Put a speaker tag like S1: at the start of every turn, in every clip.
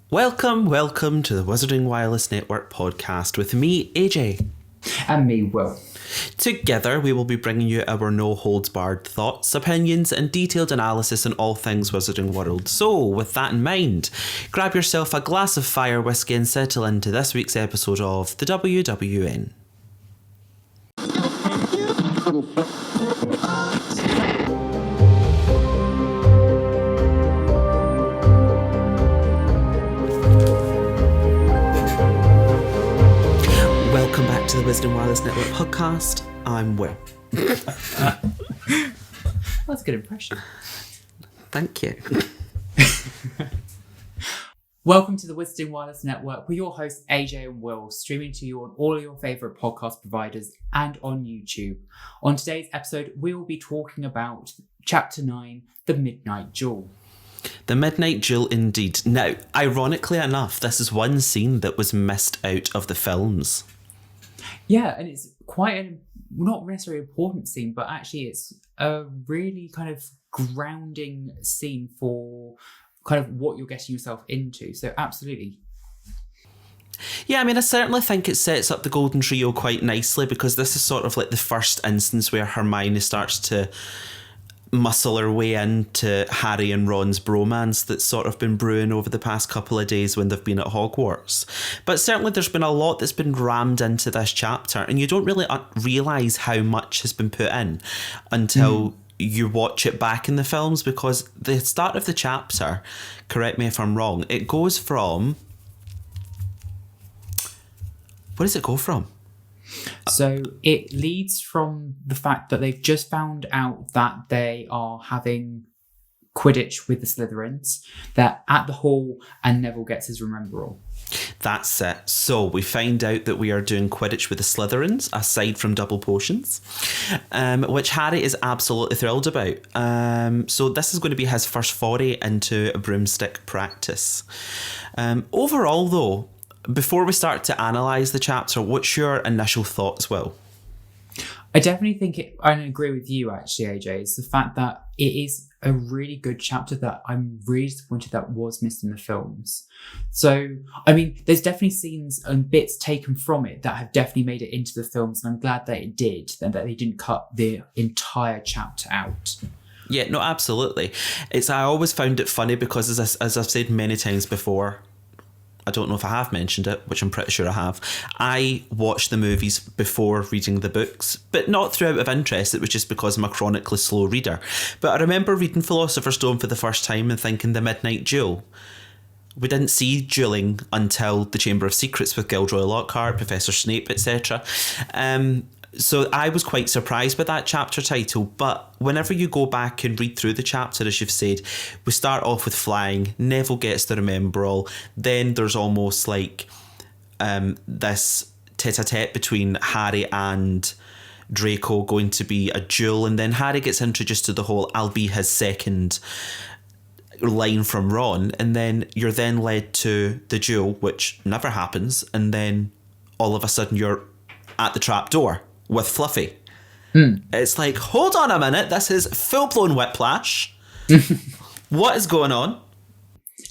S1: Welcome to the Wizarding Wireless Network podcast with me, AJ.
S2: And me, Will.
S1: Together, we will be bringing you our no-holds-barred thoughts, opinions, and detailed analysis on all things Wizarding World. So, with that in mind, grab yourself a glass of fire whiskey and settle into this week's episode of the WWN. Welcome back to the Wizarding Wireless Network podcast. I'm Will.
S2: That's a good impression.
S1: Thank you.
S2: Welcome to the Wizarding Wireless Network. We're your hosts, AJ and Will, streaming to you on all of your favourite podcast providers and on YouTube. On today's episode, we will be talking about Chapter 9, The Midnight Duel.
S1: The Midnight Duel indeed. Now, ironically enough, this is one scene that was missed out of the films.
S2: Yeah, and it's quite a, not necessarily important scene, but actually it's a really kind of grounding scene for kind of what you're getting yourself into. So absolutely.
S1: Yeah, I mean, I certainly think it sets up the Golden Trio quite nicely because this is sort of like the first instance where Hermione starts to muscle her way into Harry and Ron's bromance that's sort of been brewing over the past couple of days when they've been at Hogwarts. But certainly there's been a lot that's been rammed into this chapter, and you don't really realise how much has been put in until you watch it back in the films, because the start of the chapter, correct me if I'm wrong, it goes from... Where does it go from?
S2: So it leads from the fact that they've just found out that they are having Quidditch with the Slytherins. They're at the hall and Neville gets his Remembrall. That's
S1: it. So we find out that we are doing Quidditch with the Slytherins, aside from double potions, which Harry is absolutely thrilled about. So this is going to be his first foray into a broomstick practice. Overall, though, before we start to analyse the chapter, what's your initial thoughts, Will?
S2: I definitely think I agree with you, actually, AJ. It's the fact that it is a really good chapter that I'm really disappointed that was missed in the films. So, I mean, there's definitely scenes and bits taken from it that have definitely made it into the films, and I'm glad that it did, and that they didn't cut the entire chapter out.
S1: Yeah, no, absolutely. I always found it funny because, as I've said many times before, I don't know if I have mentioned it, which I'm pretty sure I have, I watched the movies before reading the books, but not through out of interest. It was just because I'm a chronically slow reader. But I remember reading Philosopher's Stone for the first time and thinking the Midnight Duel. We didn't see dueling until the Chamber of Secrets with Gilderoy Lockhart, Professor Snape, etc. So I was quite surprised by that chapter title, but whenever you go back and read through the chapter, as you've said, we start off with flying, Neville gets the Remembrall, then there's almost like this tete-a-tete between Harry and Draco going to be a duel, and then Harry gets introduced to the whole "I'll be his second" line from Ron, and then you're then led to the duel, which never happens, and then all of a sudden you're at the trap door with Fluffy. It's like, hold on a minute, this is full-blown whiplash. What is going on?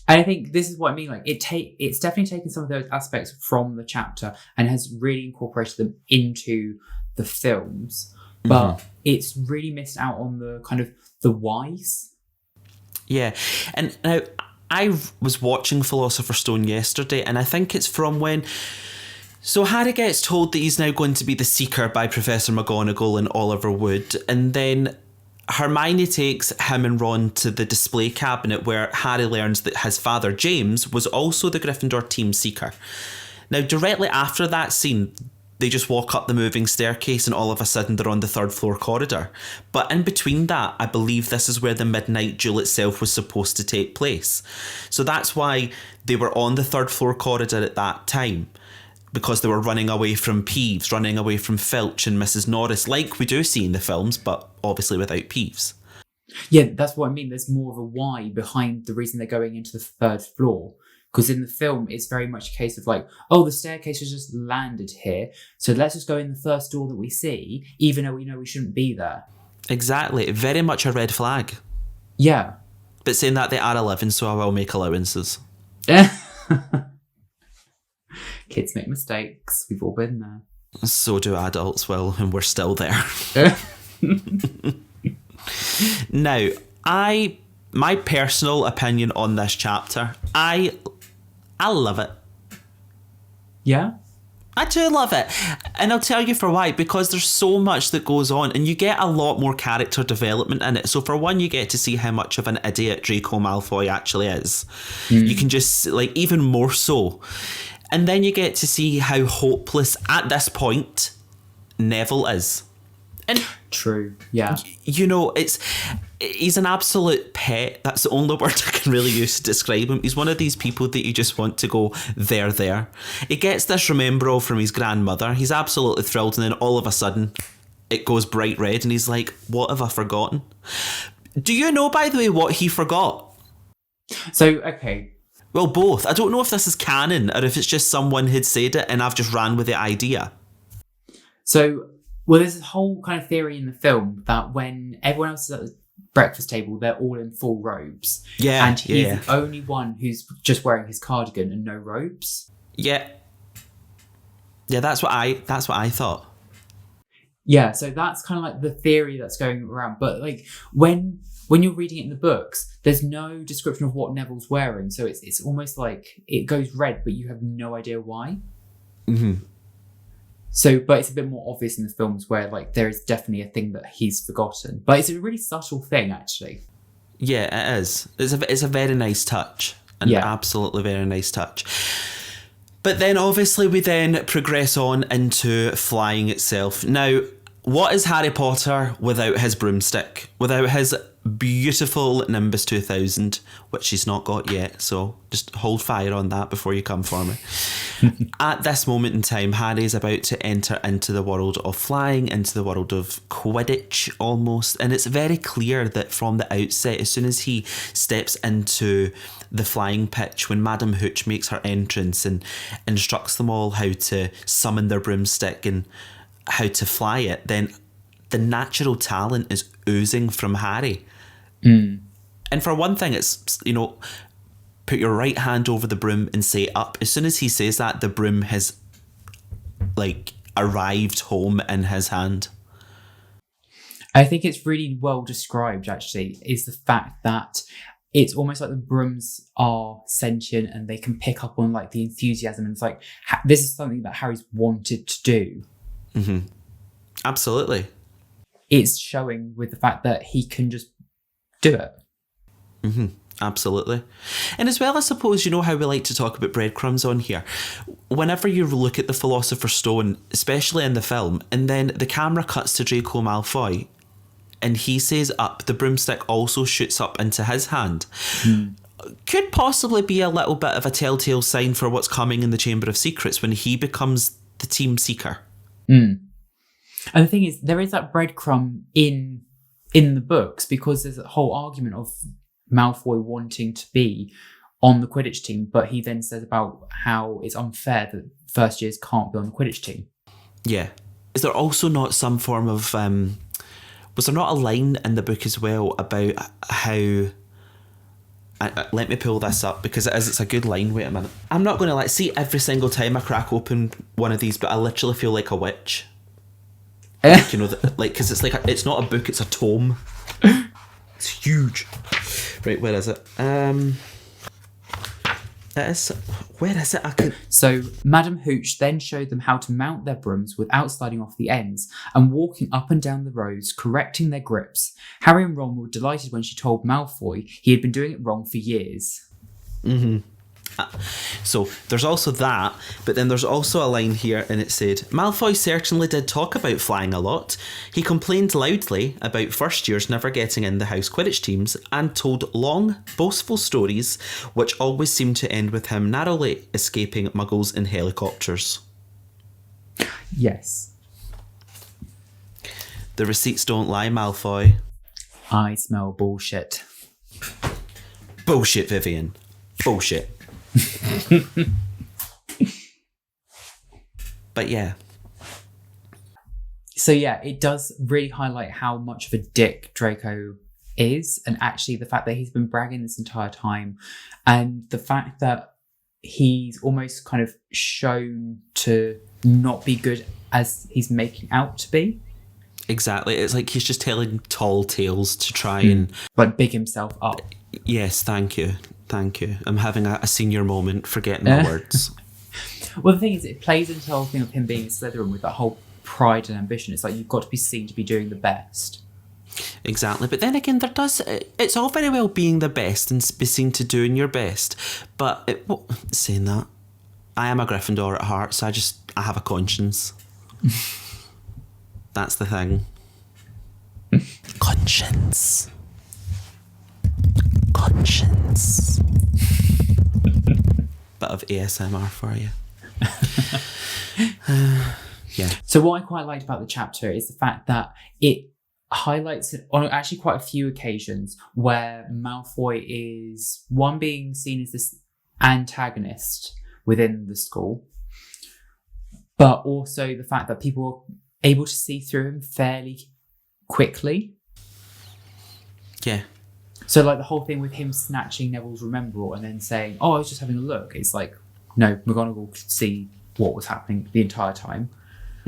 S2: And I think this is what I mean, like it's definitely taken some of those aspects from the chapter and has really incorporated them into the films, but it's really missed out on the kind of the whys.
S1: Yeah, and now I was watching Philosopher's Stone yesterday, and I think it's from when... So Harry gets told that he's now going to be the Seeker by Professor McGonagall and Oliver Wood, and then Hermione takes him and Ron to the display cabinet where Harry learns that his father, James, was also the Gryffindor team Seeker. Now, directly after that scene, they just walk up the moving staircase and all of a sudden they're on the third floor corridor. But in between that, I believe this is where the Midnight Duel itself was supposed to take place. So that's why they were on the third floor corridor at that time, because they were running away from Peeves, running away from Filch and Mrs. Norris, like we do see in the films, but obviously without Peeves.
S2: Yeah, that's what I mean. There's more of a why behind the reason they're going into the third floor. Because in the film, it's very much a case of like, oh, the staircase has just landed here, so let's just go in the first door that we see, even though we know we shouldn't be there.
S1: Exactly. Very much a red flag.
S2: Yeah.
S1: But saying that, they are 11, so I will make allowances.
S2: Kids make mistakes. We've all been there.
S1: So do adults, Will, and we're still there. Now, my personal opinion on this chapter, I love it.
S2: Yeah?
S1: I do love it. And I'll tell you for why. Because there's so much that goes on and you get a lot more character development in it. So for one, you get to see how much of an idiot Draco Malfoy actually is. You can just, like, even more so. And then you get to see how hopeless, at this point, Neville is. And
S2: true, yeah.
S1: You know, he's an absolute pet. That's the only word I can really use to describe him. He's one of these people that you just want to go, there. He gets this Remembrall from his grandmother. He's absolutely thrilled, and then all of a sudden, it goes bright red, and he's like, what have I forgotten? Do you know, by the way, what he forgot?
S2: So, okay.
S1: Well, both. I don't know if this is canon, or if it's just someone had said it, and I've just ran with the idea.
S2: So... Well, there's this whole kind of theory in the film that when everyone else is at the breakfast table, they're all in full robes.
S1: Yeah.
S2: And he's the only one who's just wearing his cardigan and no robes.
S1: Yeah. Yeah, that's what I thought.
S2: Yeah, so that's kind of like the theory that's going around. But like when you're reading it in the books, there's no description of what Neville's wearing. So it's almost like it goes red, but you have no idea why. Mm-hmm. So, but it's a bit more obvious in the films where, like, there is definitely a thing that he's forgotten. But it's a really subtle thing, actually.
S1: Yeah, it is. It's a very nice touch. An absolutely very nice touch. But then, obviously, we then progress on into flying itself. Now, what is Harry Potter without his broomstick? Without his beautiful Nimbus 2000, which he's not got yet, so just hold fire on that before you come for me. At this moment in time, Harry is about to enter into the world of flying, into the world of Quidditch almost, and it's very clear that from the outset, as soon as he steps into the flying pitch, when Madame Hooch makes her entrance and instructs them all how to summon their broomstick and how to fly it, then the natural talent is oozing from Harry. And for one thing, it's, you know, put your right hand over the broom and say up. As soon as he says that, the broom has, like, arrived home in his hand.
S2: I think it's really well described, actually, is the fact that it's almost like the brooms are sentient and they can pick up on, like, the enthusiasm. And it's like, this is something that Harry's wanted to do.
S1: Mm-hmm. Absolutely.
S2: It's showing with the fact that he can just do it.
S1: Mm-hmm. Absolutely. And as well, I suppose, you know how we like to talk about breadcrumbs on here. Whenever you look at the Philosopher's Stone, especially in the film, and then the camera cuts to Draco Malfoy, and he says up, the broomstick also shoots up into his hand. Could possibly be a little bit of a telltale sign for what's coming in the Chamber of Secrets when he becomes the team seeker.
S2: And the thing is, there is that breadcrumb in the books because there's a whole argument of Malfoy wanting to be on the Quidditch team, but he then says about how it's unfair that first years can't be on the Quidditch team. Yeah.
S1: Is there also not some form of... was there not a line in the book as well about how... let me pull this up because it's a good line. Wait a minute. I'm not going to see every single time I crack open one of these, but I literally feel like a witch. Like, you know, because it's like it's not a book, it's a tome. It's huge. Right, where is it? Where is it?
S2: So Madame Hooch then showed them how to mount their brooms without sliding off the ends and walking up and down the rows, correcting their grips. Harry and Ron were delighted when she told Malfoy he had been doing it wrong for years.
S1: Mm-hmm. So there's also that, but then there's also a line here and it said, Malfoy certainly did talk about flying a lot. He complained loudly about first years never getting in the house Quidditch teams and told long, boastful stories which always seemed to end with him narrowly escaping muggles in helicopters.
S2: Yes.
S1: The receipts don't lie, Malfoy.
S2: I smell bullshit.
S1: Bullshit, Vivian. Bullshit. But yeah.
S2: So yeah, it does really highlight how much of a dick Draco is, and actually the fact that he's been bragging this entire time, and the fact that he's almost kind of shown to not be good as he's making out to be.
S1: Exactly. It's like he's just telling tall tales to try and...
S2: Like, big himself up.
S1: Yes, thank you. Thank you. I'm having a senior moment, forgetting my words.
S2: Well, the thing is, it plays into the whole thing of him being a Slytherin with that whole pride and ambition. It's like, you've got to be seen to be doing the best.
S1: Exactly. But then again, it's all very well being the best and be seen to doing your best. But saying that, I am a Gryffindor at heart, so I have a conscience. That's the thing. Conscience. Conscience. Bit of ASMR for you. Yeah.
S2: So what I quite liked about the chapter is the fact that it highlights on actually quite a few occasions where Malfoy is, one, being seen as this antagonist within the school, but also the fact that people are able to see through him fairly quickly.
S1: Yeah.
S2: So like the whole thing with him snatching Neville's Remembrall and then saying, "Oh, I was just having a look." It's like, no, McGonagall could see what was happening the entire time.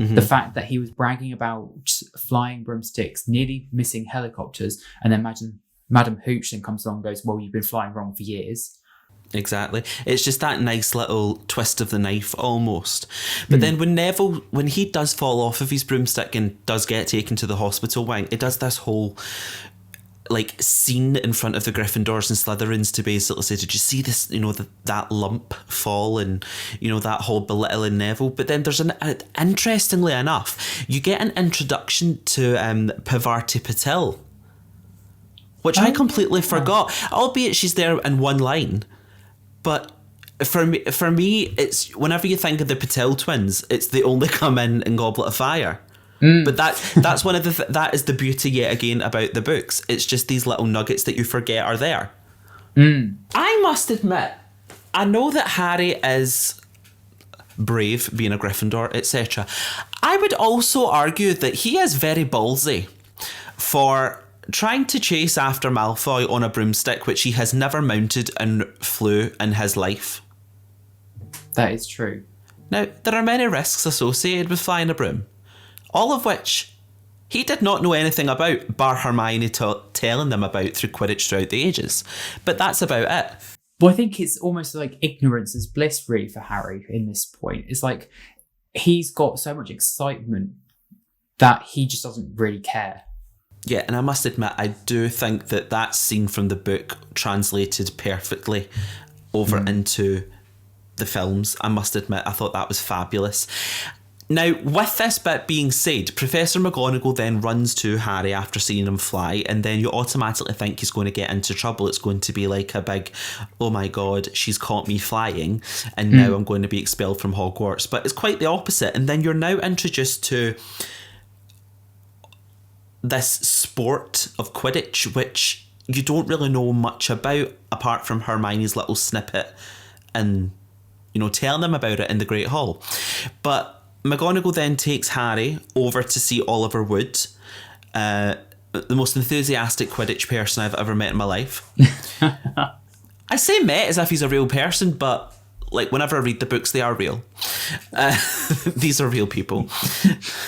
S2: Mm-hmm. The fact that he was bragging about flying broomsticks, nearly missing helicopters, and then Madam Hooch then comes along and goes, "Well, you've been flying wrong for years."
S1: Exactly. It's just that nice little twist of the knife almost. But then when Neville, when he does fall off of his broomstick and does get taken to the hospital wing, it does this whole like scene in front of the Gryffindors and Slytherins to basically say, "Did you see this, that lump fall?" And, that whole belittling Neville. But then there's interestingly enough, you get an introduction to Pavarti Patil, which I completely forgot, albeit she's there in one line. But for me, it's whenever you think of the Patil twins, it's they only come in Goblet of Fire. But that's one of that is the beauty yet again about the books. It's just these little nuggets that you forget are there. I must admit, I know that Harry is brave, being a Gryffindor, etc. I would also argue that he is very ballsy for trying to chase after Malfoy on a broomstick, which he has never mounted and flew in his life.
S2: That is true.
S1: Now, there are many risks associated with flying a broom, all of which he did not know anything about, bar Hermione telling them about through Quidditch throughout the ages. But that's about it.
S2: Well, I think it's almost like ignorance is bliss, really, for Harry in this point. It's like he's got so much excitement that he just doesn't really care.
S1: Yeah, and I must admit, I do think that scene from the book translated perfectly over into the films. I must admit, I thought that was fabulous. Now, with this bit being said, Professor McGonagall then runs to Harry after seeing him fly, and then you automatically think he's going to get into trouble. It's going to be like a big, "Oh my God, she's caught me flying, and now I'm going to be expelled from Hogwarts." But it's quite the opposite. And then you're now introduced to this sport of Quidditch, which you don't really know much about, apart from Hermione's little snippet and, telling them about it in the Great Hall. But McGonagall then takes Harry over to see Oliver Wood, the most enthusiastic Quidditch person I've ever met in my life. I say met as if he's a real person, but like whenever I read the books, they are real. These are real people.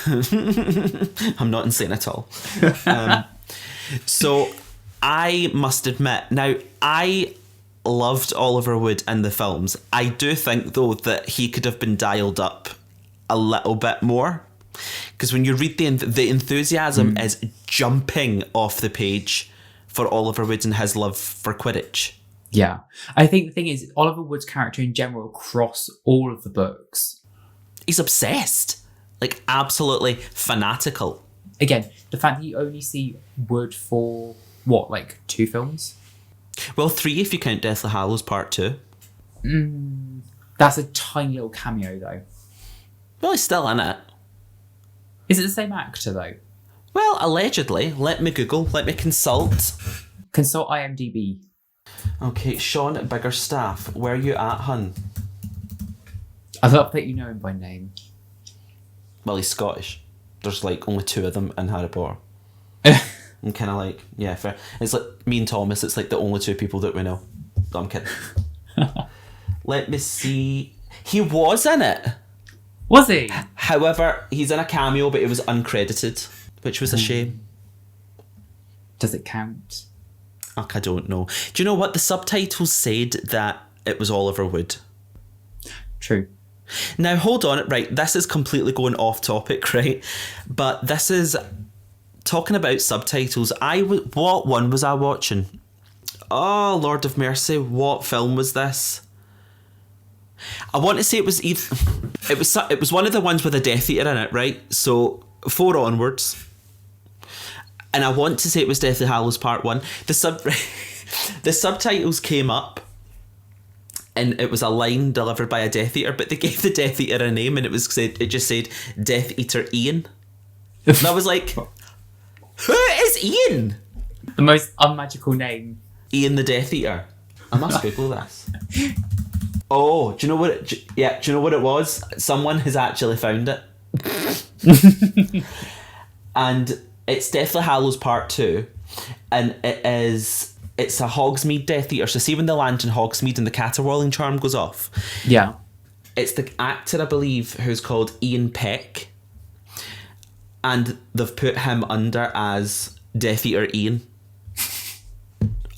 S1: I'm not insane at all. So I must admit, now I loved Oliver Wood in the films. I do think though that he could have been dialed up a little bit more, because when you read the enthusiasm is jumping off the page for Oliver Wood and his love for Quidditch.
S2: Yeah. I think the thing is, Oliver Wood's character in general across all of the books,
S1: he's obsessed, like absolutely fanatical.
S2: Again, the fact that you only see Wood for what, like 2 films?
S1: Well, 3 if you count Deathly Hallows Part 2.
S2: That's a tiny little cameo though.
S1: Well, he's still in it.
S2: Is it the same actor though?
S1: Well, allegedly. Let me Google. Let me consult.
S2: Consult IMDb.
S1: Okay, Sean Biggerstaff, where you at, hun?
S2: I love that you know him by name.
S1: Well, he's Scottish. There's like only 2 of them in Harry Potter. I'm kind of like, yeah, fair. It's like me and Thomas, it's like the only 2 people that we know. No, I'm kidding. Let me see. He was in it.
S2: Was he?
S1: However, he's in a cameo, but it was uncredited, which was a shame.
S2: Does it count?
S1: I don't know. Do you know what? The subtitles said that it was Oliver Wood.
S2: True.
S1: Now, hold on. Right, this is completely going off topic, right? But this is talking about subtitles. What one was I watching? Oh, Lord of Mercy. What film was this? I want to say it was it was one of the ones with a Death Eater in it, right? So 4 onwards. And I want to say it was Deathly Hallows Part 1. The subtitles came up and it was a line delivered by a Death Eater, but they gave the Death Eater a name and it just said Death Eater Ian. And I was like, who is Ian?
S2: The most unmagical name.
S1: Ian the Death Eater. I must Google this. Oh, do you know what it, do you know what it was? Someone has actually found it. And it's Deathly Hallows Part 2. And it's a Hogsmeade Death Eater. So see when they land in Hogsmeade and the caterwauling charm goes off?
S2: Yeah.
S1: It's the actor, I believe, who's called Ian Peck. And they've put him under as Death Eater Ian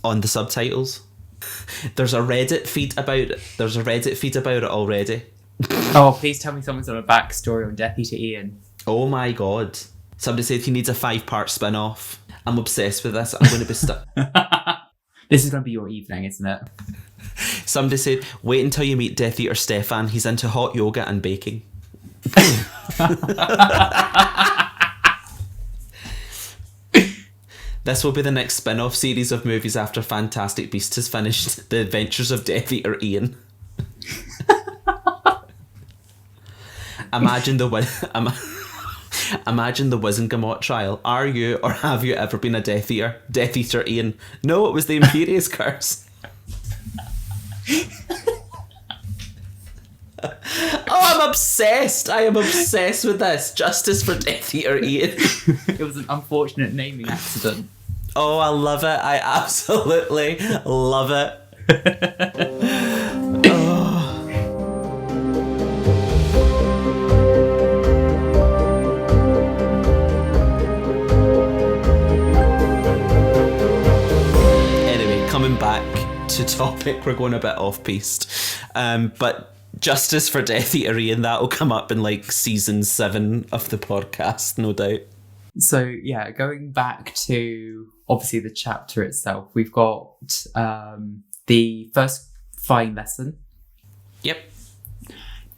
S1: on the subtitles. There's a Reddit feed about it. Already.
S2: Oh, please tell me someone's on a backstory on Death Eater Ian.
S1: Oh my god. Somebody said he needs a 5-part spin-off. I'm obsessed with this. I'm going to be stuck.
S2: This is going to be your evening, isn't it?
S1: Somebody said, wait until you meet Death Eater Stefan. He's into hot yoga and baking. This will be the next spin-off series of movies after Fantastic Beasts has finished The Adventures of Death Eater Ian. Imagine the Wizengamot trial. Are you or have you ever been a Death Eater? Death Eater Ian. No, it was the Imperious Curse. Oh, I'm obsessed. I am obsessed with this. Justice for Death Eater Ian.
S2: It was an unfortunate naming accident.
S1: Oh, I love it. I absolutely love it. Anyway, coming back to topic, we're going a bit off-piste. But Justice for Death Eater Ian, that'll come up in like season 7 of the podcast, no doubt.
S2: So, yeah, going back to obviously the chapter itself, we've got the first flying lesson.
S1: Yep.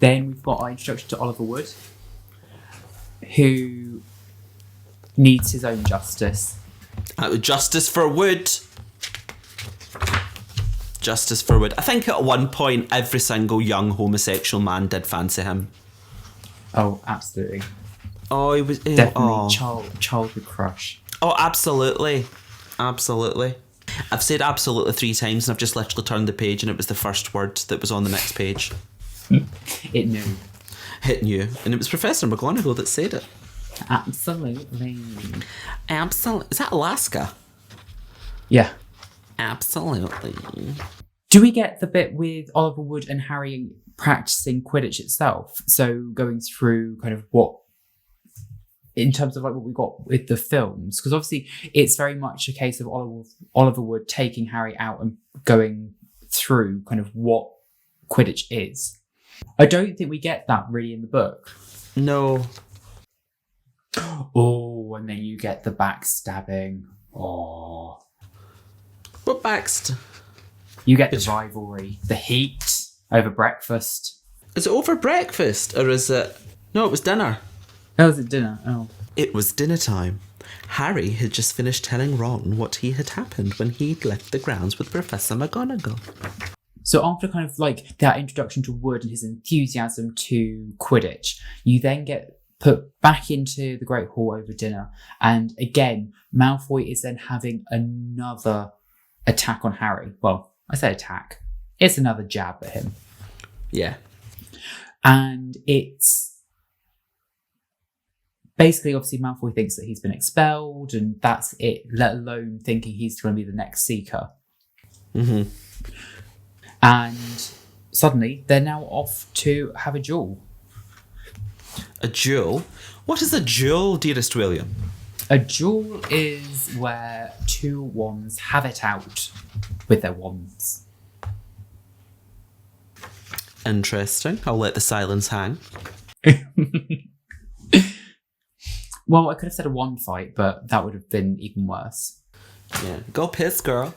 S2: Then we've got our introduction to Oliver Wood, who needs his own justice.
S1: Justice for Wood. Justice for Wood. I think at one point every single young homosexual man did fancy him.
S2: Oh, absolutely.
S1: Oh, he was
S2: Definitely childhood crush.
S1: Oh, absolutely. Absolutely. I've said absolutely 3 times and I've just literally turned the page and it was the first word that was on the next page.
S2: It knew.
S1: It knew. And it was Professor McGonagall that said it.
S2: Absolutely.
S1: Absolutely. Is that Alaska?
S2: Yeah.
S1: Absolutely.
S2: Do we get the bit with Oliver Wood and Harry practicing Quidditch itself? So going through kind of what, in terms of like what we got with the films, because obviously it's very much a case of Oliver Wood taking Harry out and going through kind of what Quidditch is. I don't think we get that really in the book.
S1: No.
S2: Oh, and then you get the backstabbing. Oh.
S1: What backst?
S2: You get the rivalry, the heat over breakfast.
S1: Is it over breakfast or is it... No, it was dinner.
S2: Oh, was it dinner? Oh.
S1: It was dinner time. Harry had just finished telling Ron what had happened when he'd left the grounds with Professor McGonagall.
S2: So after kind of like that introduction to Wood and his enthusiasm to Quidditch, you then get put back into the Great Hall over dinner. And again, Malfoy is then having another attack on Harry. Well, I say attack. It's another jab at him.
S1: Yeah.
S2: And it's basically, obviously, Malfoy thinks that he's been expelled and that's it, let alone thinking he's going to be the next Seeker.
S1: Mm-hmm.
S2: And suddenly they're now off to have a duel.
S1: A duel? What is a duel, dearest William?
S2: A duel is where two wands have it out with their wands.
S1: Interesting. I'll let the silence hang.
S2: Well, I could have said a wand fight, but that would have been even worse.
S1: Yeah. Go piss, girl.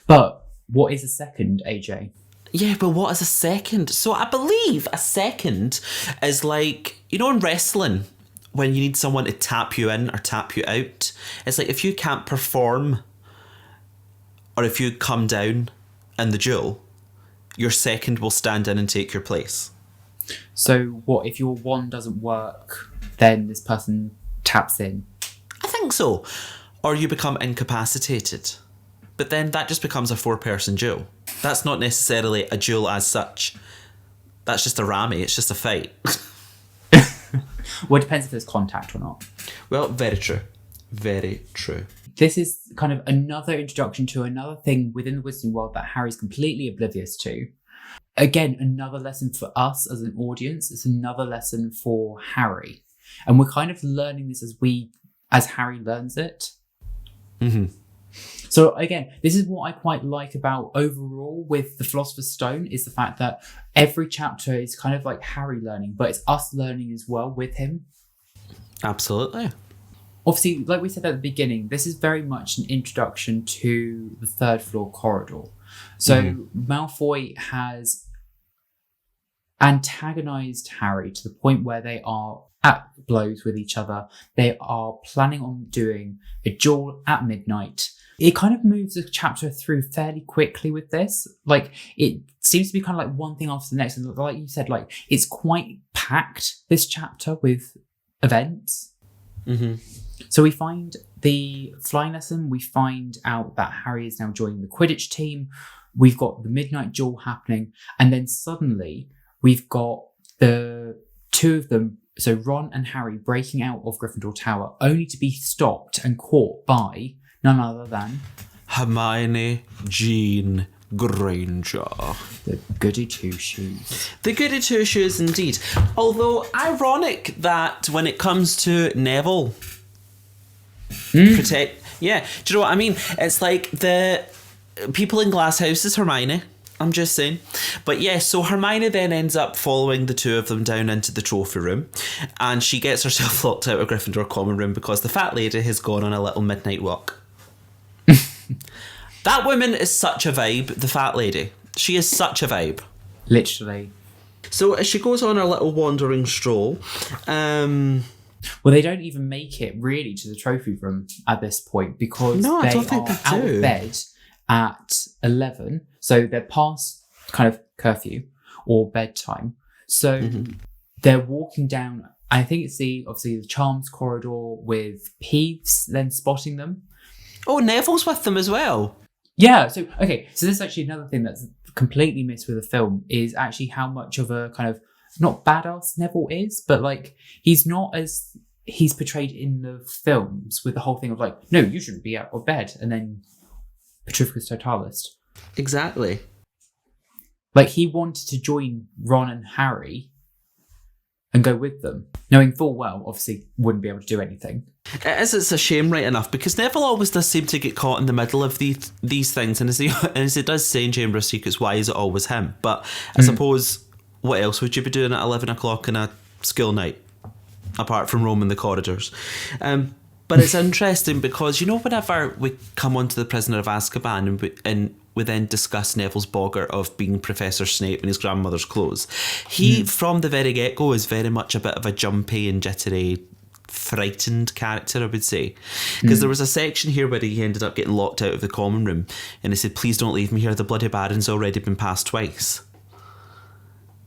S2: But what is a second, AJ?
S1: Yeah, but what is a second? So I believe a second is like, you know, in wrestling, when you need someone to tap you in or tap you out, it's like if you can't perform or if you come down in the duel, your second will stand in and take your place.
S2: So what, if your wand doesn't work, then this person taps in?
S1: I think so. Or you become incapacitated. But then that just becomes a 4-person duel. That's not necessarily a duel as such. That's just a rammy. It's just a fight.
S2: Well, it depends if there's contact or not.
S1: Well, very true. Very true.
S2: This is kind of another introduction to another thing within the Wizarding world that Harry's completely oblivious to. Again, another lesson for us as an audience. It's another lesson for Harry. And we're kind of learning this as Harry learns it.
S1: Mm-hmm.
S2: So again, this is what I quite like about overall with the Philosopher's Stone, is the fact that every chapter is kind of like Harry learning, but it's us learning as well with him.
S1: Absolutely.
S2: Obviously, like we said at the beginning, this is very much an introduction to the third floor corridor. So Malfoy has antagonized Harry to the point where they are at blows with each other. They are planning on doing a duel at midnight. It kind of moves the chapter through fairly quickly with this. Like, it seems to be kind of like one thing after the next. And like you said, like, it's quite packed, this chapter, with events.
S1: Mm-hmm.
S2: So we find the flying lesson. We find out that Harry is now joining the Quidditch team. We've got the midnight duel happening. And then suddenly we've got the two of them, so Ron and Harry, breaking out of Gryffindor Tower, only to be stopped and caught by none other than
S1: Hermione Jean Granger.
S2: the goody two-shoes.
S1: The goody two-shoes indeed. Although ironic that when it comes to Neville protect... Yeah, do you know what I mean? It's like the people in glass houses, Hermione. I'm just saying. But yeah, so Hermione then ends up following the two of them down into the trophy room, and she gets herself locked out of Gryffindor common room because the fat lady has gone on a little midnight walk. That woman is such a vibe, the fat lady. She is such a vibe.
S2: Literally.
S1: So as she goes on her little wandering stroll,
S2: well, they don't even make it really to the trophy room at this point because
S1: No, I
S2: they
S1: don't think
S2: are
S1: they
S2: out
S1: do.
S2: of bed at 11. So they're past kind of curfew or bedtime. So they're walking down, I think it's obviously the Charms corridor with Peeves then spotting them.
S1: Oh, Neville's with them as well.
S2: Yeah, so this is actually another thing that's completely missed with the film, is actually how much of a kind of, not badass Neville is, but like he's not as he's portrayed in the films, with the whole thing of like, no, you shouldn't be out of bed, and then Petrificus Totalist.
S1: Exactly.
S2: Like, he wanted to join Ron and Harry and go with them, knowing full well, obviously, wouldn't be able to do anything.
S1: It's a shame, right enough, because Neville always does seem to get caught in the middle of these things, and as he does say in Chamber of Secrets, why is it always him? But I suppose, what else would you be doing at 11 o'clock in a school night, apart from roaming the corridors? But it's interesting because, you know, whenever we come onto the Prisoner of Azkaban and we then discuss Neville's boggart of being Professor Snape in his grandmother's clothes, he, from the very get-go, is very much a bit of a jumpy and jittery, frightened character, I would say. Because there was a section here where he ended up getting locked out of the common room, and he said, "Please don't leave me here, the bloody Baron's already been passed twice."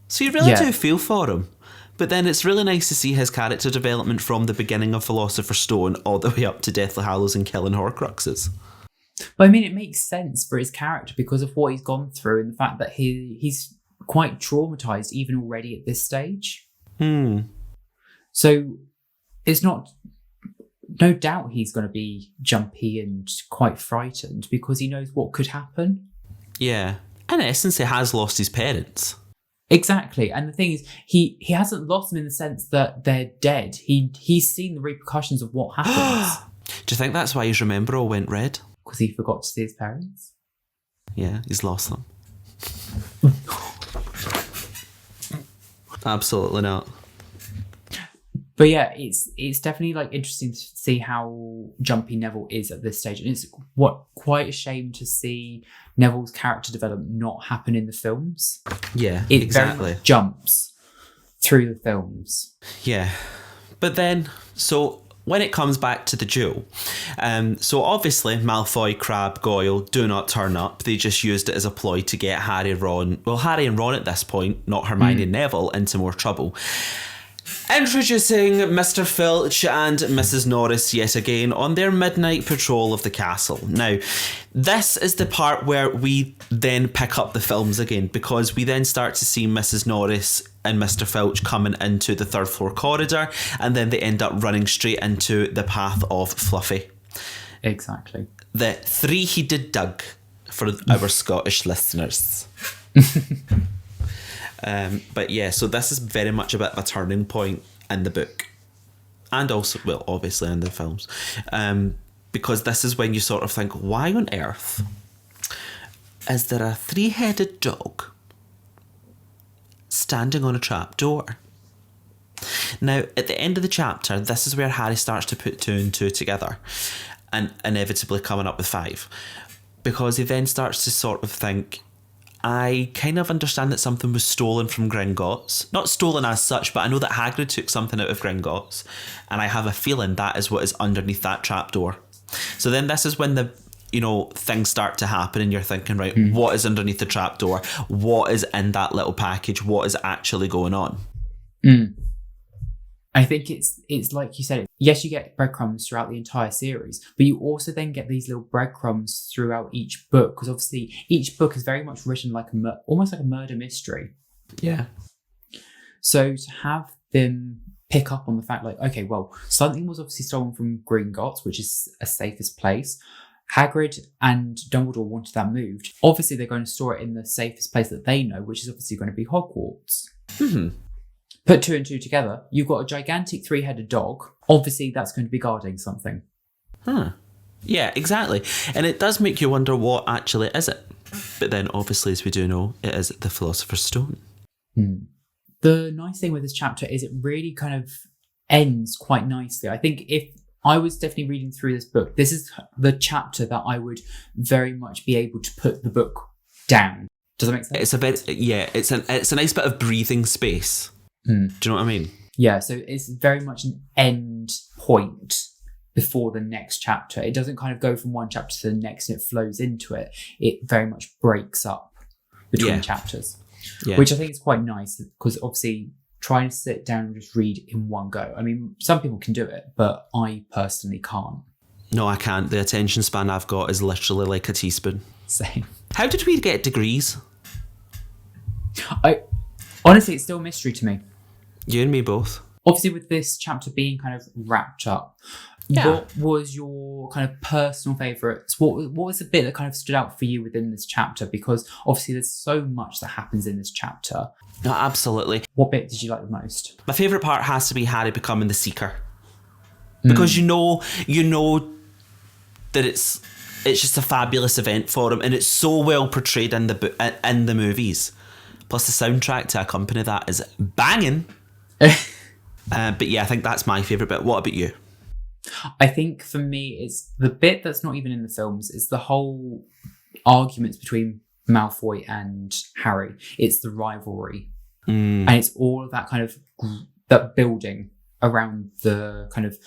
S1: So you really do feel for him. But then it's really nice to see his character development from the beginning of Philosopher's Stone all the way up to Deathly Hallows and killing Horcruxes.
S2: But I mean, it makes sense for his character because of what he's gone through and the fact that he's quite traumatized even already at this stage. So it's no doubt he's going to be jumpy and quite frightened because he knows what could happen.
S1: Yeah. In essence, he has lost his parents.
S2: Exactly. And the thing is, he hasn't lost them in the sense that they're dead. He's seen the repercussions of what happens.
S1: Do you think that's why his Remembrall went red?
S2: Because he forgot to see his parents?
S1: Yeah, he's lost them. Absolutely not.
S2: But yeah, it's definitely like interesting to see how jumpy Neville is at this stage, and it's quite a shame to see Neville's character development not happen in the films.
S1: Yeah,
S2: it
S1: exactly.
S2: Very much jumps through the films.
S1: Yeah, but then when it comes back to the duel, so obviously Malfoy, Crabbe, Goyle do not turn up. They just used it as a ploy to get Harry and Ron at this point, not Hermione and Neville, into more trouble. Introducing Mr. Filch and Mrs. Norris yet again on their midnight patrol of the castle. Now, this is the part where we then pick up the films again, because we then start to see Mrs. Norris and Mr. Filch coming into the third floor corridor, and then they end up running straight into the path of Fluffy.
S2: Exactly.
S1: The three-headed Doug for our Scottish listeners. But yeah, so this is very much a bit of a turning point in the book, and also, well, obviously in the films, because this is when you sort of think, why on earth is there a three-headed dog standing on a trap door? Now, at the end of the chapter, this is where Harry starts to put 2 and 2 together, and inevitably coming up with 5, because he then starts to sort of think, I kind of understand that something was stolen from Gringotts. Not stolen as such, but I know that Hagrid took something out of Gringotts, and I have a feeling that is what is underneath that trapdoor. So then this is when the things start to happen, and you're thinking, right, what is underneath the trapdoor? What is in that little package? What is actually going on?
S2: I think it's like you said, yes, you get breadcrumbs throughout the entire series, but you also then get these little breadcrumbs throughout each book, because obviously each book is very much written like almost like a murder mystery.
S1: Yeah.
S2: So to have them pick up on the fact, like, okay, well, something was obviously stolen from Gringotts, which is a safest place. Hagrid and Dumbledore wanted that moved. Obviously, they're going to store it in the safest place that they know, which is obviously going to be Hogwarts. Put 2 and 2 together, you've got a gigantic 3-headed dog. Obviously, that's going to be guarding something.
S1: Yeah, exactly. And it does make you wonder, what actually is it? But then, obviously, as we do know, it is the Philosopher's Stone.
S2: The nice thing with this chapter is it really kind of ends quite nicely. I think if I was definitely reading through this book, this is the chapter that I would very much be able to put the book down. Does that make sense?
S1: It's a bit, yeah, it's a nice bit of breathing space. Do you know what I mean?
S2: Yeah, so it's very much an end point before the next chapter. It doesn't kind of go from one chapter to the next and it flows into it. It very much breaks up between chapters, which I think is quite nice, because obviously trying to sit down and just read in one go. I mean, some people can do it, but I personally can't.
S1: No, I can't. The attention span I've got is literally like a teaspoon.
S2: Same.
S1: How did we get degrees?
S2: Honestly, it's still a mystery to me.
S1: You and me both.
S2: Obviously, with this chapter being kind of wrapped up, what was your kind of personal favourites? What was the bit that kind of stood out for you within this chapter? Because obviously there's so much that happens in this chapter.
S1: No, absolutely.
S2: What bit did you like the most?
S1: My favourite part has to be Harry becoming the Seeker. Because you know that it's just a fabulous event for him, and it's so well portrayed in the movies. Plus the soundtrack to accompany that is banging. But yeah, I think that's my favourite bit. What about you?
S2: I think for me, it's the bit that's not even in the films. It's the whole arguments between Malfoy and Harry. It's the rivalry. And it's all of that kind of that building around the kind of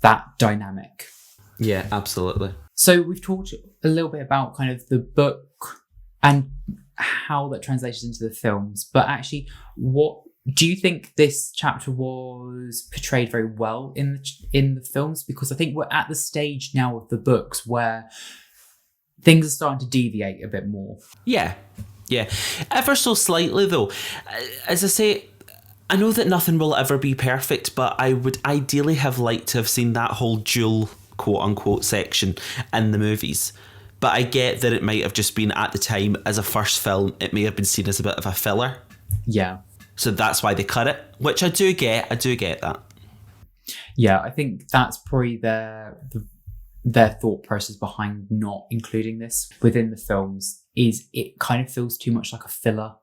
S2: that dynamic.
S1: Yeah, absolutely.
S2: So we've talked a little bit about kind of the book and how that translates into the films, but actually, what do you think this chapter was portrayed very well in the films? Because I think we're at the stage now of the books where things are starting to deviate a bit more. Yeah,
S1: ever so slightly though. As I say, I know that nothing will ever be perfect, but I would ideally have liked to have seen that whole duel, quote unquote, section in the movies, But I get that it might have just been, at the time, as a first film, it may have been seen as a bit of a filler.
S2: Yeah.
S1: So that's why they cut it, which I do get. I do get that.
S2: Yeah, I think that's probably their thought process behind not including this within the films, is it kind of feels too much like a filler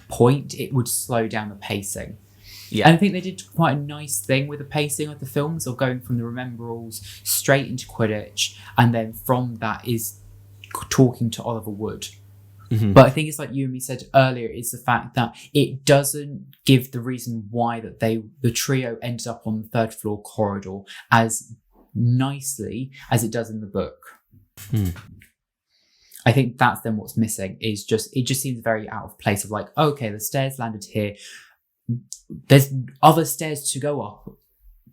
S2: point. It would slow down the pacing.
S1: Yeah.
S2: And I think they did quite a nice thing with the pacing of the films, of going from the Remembralls straight into Quidditch, and then from that is talking to Oliver Wood. But I think it's like you and me said earlier, is the fact that it doesn't give the reason why that the trio ended up on the third floor corridor as nicely as it does in the book. I think that's then what's missing, is just, it just seems very out of place, of like, okay, the stairs landed here, there's other stairs to go up,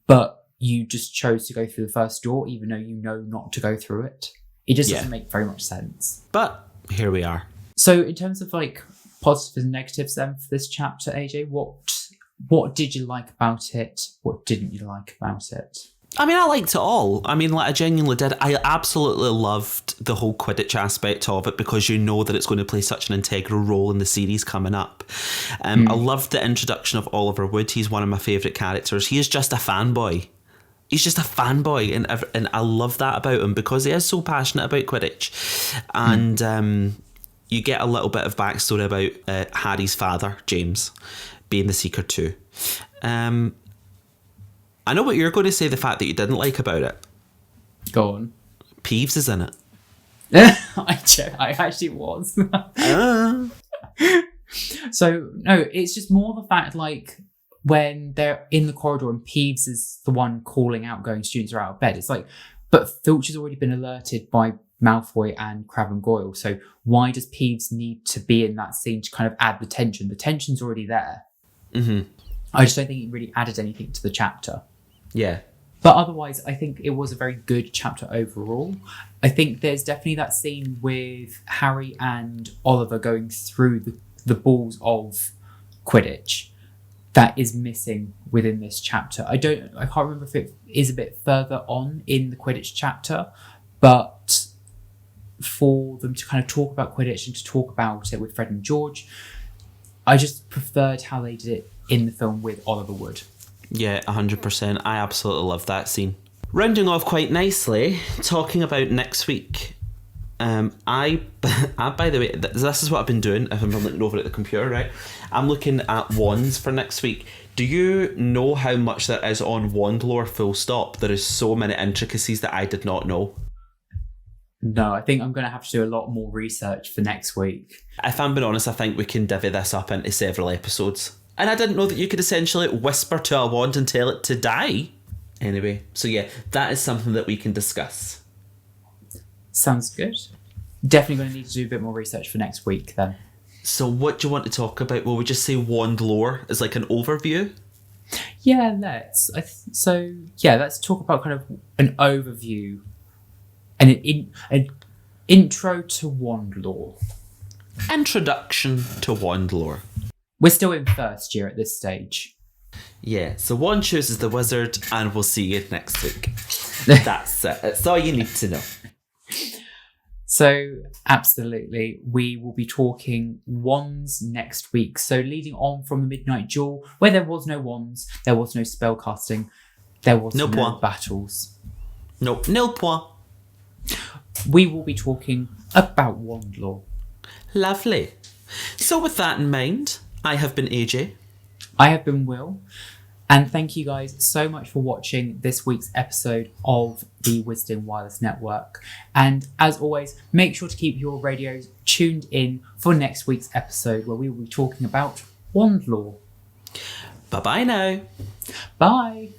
S2: but you just chose to go through the first door even though you know not to go through it. It just doesn't make very much sense.
S1: But here we are.
S2: So in terms of like positives and negatives then for this chapter, AJ, what did you like about it? What didn't you like about it?
S1: I mean, I liked it all. I mean, like, I genuinely did. I absolutely loved the whole Quidditch aspect of it, because you know that it's going to play such an integral role in the series coming up. I loved the introduction of Oliver Wood. He's one of my favourite characters. He is just a fanboy. He's just a fanboy, and I love that about him, because he is so passionate about Quidditch. And you get a little bit of backstory about Harry's father, James, being the Seeker too. I know what you're going to say, the fact that you didn't like about it.
S2: Go on.
S1: Peeves is in it.
S2: I actually was. So, no, it's just more the fact, like, when they're in the corridor and Peeves is the one calling out, going, students are out of bed. It's like, but Filch's already been alerted by Malfoy and Crabbe and Goyle. So why does Peeves need to be in that scene to kind of add the tension? The tension's already there. I just don't think it really added anything to the chapter.
S1: Yeah.
S2: But otherwise, I think it was a very good chapter overall. I think there's definitely that scene with Harry and Oliver going through the balls of Quidditch that is missing within this chapter. I can't remember if it is a bit further on in the Quidditch chapter, but for them to kind of talk about Quidditch and to talk about it with Fred and George, I just preferred how they did it in the film with Oliver Wood.
S1: Yeah, 100%. I absolutely love that scene. Rounding off quite nicely, talking about next week. I by the way, this is what I've been doing if I'm looking over at the computer, right? I'm looking at wands for next week. Do you know how much there is on wand lore, full stop? There is so many intricacies that I did not know.
S2: No, I think I'm going to have to do a lot more research for next week.
S1: If I'm being honest, I think we can divvy this up into several episodes. And I didn't know that you could essentially whisper to a wand and tell it to die. Anyway, so yeah, that is something that we can discuss.
S2: Sounds good. Definitely going to need to do a bit more research for next week then.
S1: So what do you want to talk about? Will we just say wand lore as like an overview?
S2: Yeah, let's. Let's talk about kind of an overview and an intro to wand lore.
S1: Introduction to wand lore.
S2: We're still in first year at this stage.
S1: Yeah, so one chooses the wizard, and we'll see you next week. That's it. That's all you need to know.
S2: So, absolutely, we will be talking wands next week. So, leading on from the Midnight Duel, where there was no wands, there was no spellcasting, there was no battles.
S1: Nope, nil point.
S2: We will be talking about wand lore.
S1: Lovely. So, with that in mind, I have been AJ.
S2: I have been Will. And thank you guys so much for watching this week's episode of the Wisdom Wireless Network. And as always, make sure to keep your radios tuned in for next week's episode, where we will be talking about wand lore.
S1: Bye-bye now.
S2: Bye.